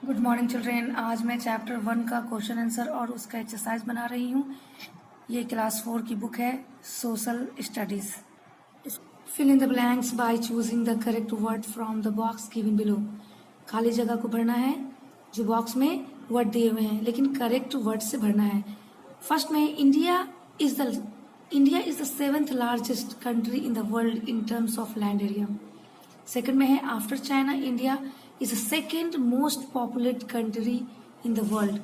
Good morning children. आज मैं chapter 1 का क्वेश्चन आंसर और उसका एक्सरसाइज बना रही हूँ। ये क्लास 4 की बुक है social studies. Fill in the blanks by choosing the correct word from the box given below. खाली जगह को भरना है जो बॉक्स में वर्ड दिए हुए हैं, लेकिन करेक्ट वर्ड से भरना है। फर्स्ट में India is the seventh largest country in the world in terms of land area. Second में है after China India is the second most populated country in the world.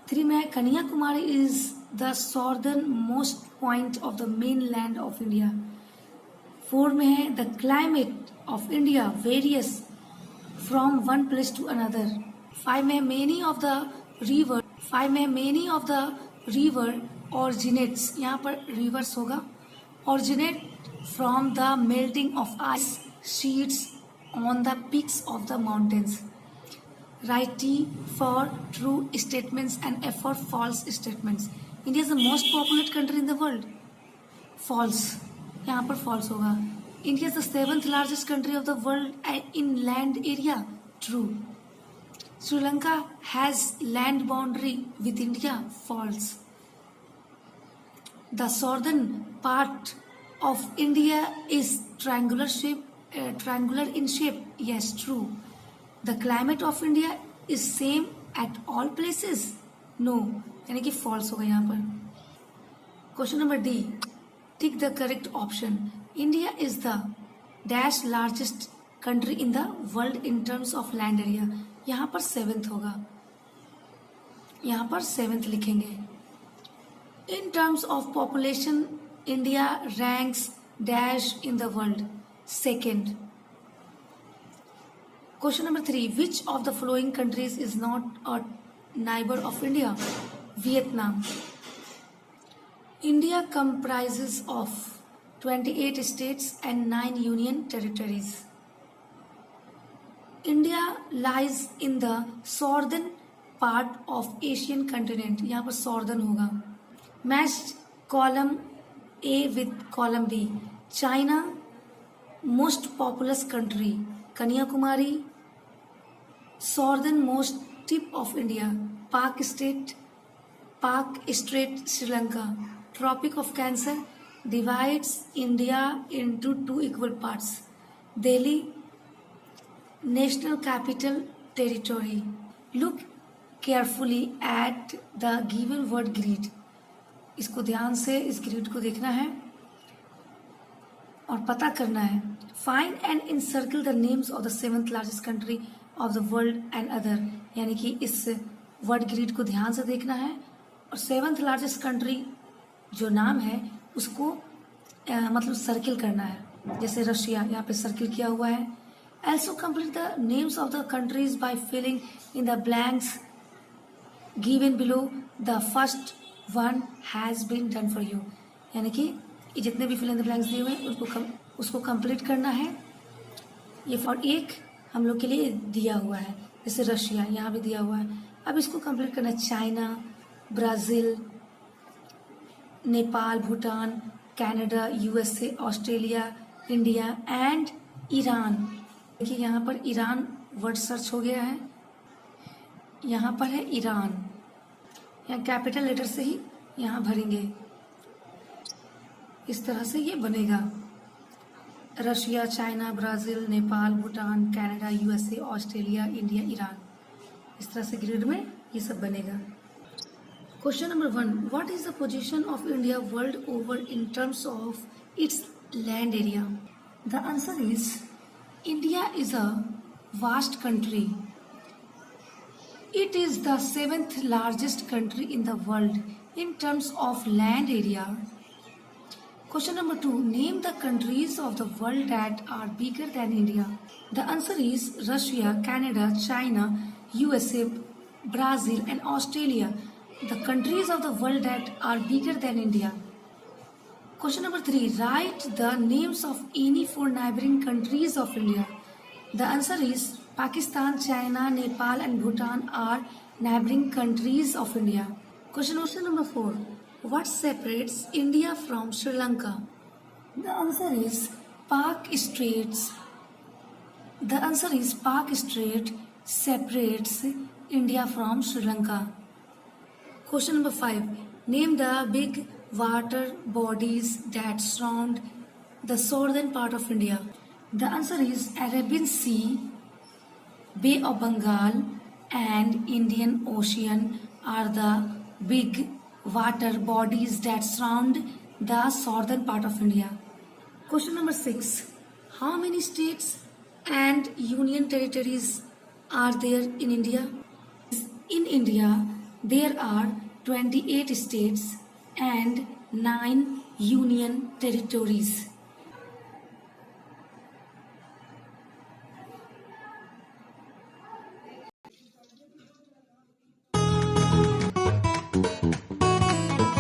3 में है Kanyakumari is the southernmost point of the mainland of India. 4 में है the climate of India varies from one place to another. 5 में many of the river originates, यहाँ पर rivers होगा, originate from the melting of ice sheets on the peaks of the mountains. Write T for true statements and F for false statements. India is the most populated country in the world. False. यहाँ पर false होगा. India is the 7th largest country of the world in land area. True. Sri Lanka has land boundary with India. False. The southern part of India is triangular in shape. Yes, true. The climate of India is same at all places. No, यानी कि false होगा यहाँ पर. Question number D. Tick the correct option. India is the dash largest country in the world in terms of land area. यहाँ पर 7th होगा. यहाँ पर 7th लिखेंगे. In terms of population, India ranks dash in the world. Second. Question number 3. Which of the following countries is not a neighbor of India? Vietnam. India comprises of 28 states and 9 union territories. India lies in the southern part of Asian continent. यहाँ पर southern होगा. Match column A with column B. China most populous country, Kanyakumari, southernmost tip of India, Pak Strait, Sri Lanka, Tropic of Cancer divides India into 2 equal parts, Delhi, National Capital Territory. Look carefully at the given word grid. इसको ध्यान से इस grid को देखना है और पता करना है. Find and encircle the names of the 7th largest country of the world and other. यानी कि इस वर्ड ग्रिड को ध्यान से देखना है और 7th लार्जेस्ट कंट्री जो नाम है उसको मतलब सर्किल करना है. जैसे रशिया यहाँ पे सर्किल किया हुआ है. Also complete the names of the countries by filling in the blanks given below. The first one has been done for you. यानी कि जितने भी फिल इन द ब्लैंक्स दिए हुए हैं उसको कंप्लीट करना है. ये फॉर एक हम लोग के लिए दिया हुआ है. जैसे रशिया यहाँ भी दिया हुआ है. अब इसको कंप्लीट करना है. China, Brazil, Nepal, Bhutan, Canada, USA, Australia, India and Iran. देखिए यहाँ पर ईरान वर्ड सर्च हो गया है. यहाँ पर है ईरान. यहाँ कैपिटल लेटर से ही यहाँ भरेंगे. इस तरह से ये बनेगा. Russia, China, Brazil, Nepal, Bhutan, Canada, USA, Australia, India, Iran. इस तरह से ग्रिड में ये सब बनेगा. Question number 1. What is the position of India world over in terms of its land area? The answer is India is a vast country. It is the 7th largest country in the world in terms of land area. Question number 2. Name the countries of the world that are bigger than India. The answer is Russia, Canada, China, USA, Brazil and Australia. The countries of the world that are bigger than India. Question number 3. Write the names of any 4 neighboring countries of India. The answer is Pakistan, China, Nepal and Bhutan are neighboring countries of India. Question number 4. What separates India from Sri Lanka? The answer is Pak Straits. The answer is Pak Strait separates India from Sri Lanka? Question number 5. Name the big water bodies that surround the southern part of India. The answer is Arabian Sea, Bay of Bengal, and Indian Ocean are the big water bodies that surround the southern part of India. Question number 6. How many states and union territories are there in India? In India, there are 28 states and 9 union territories.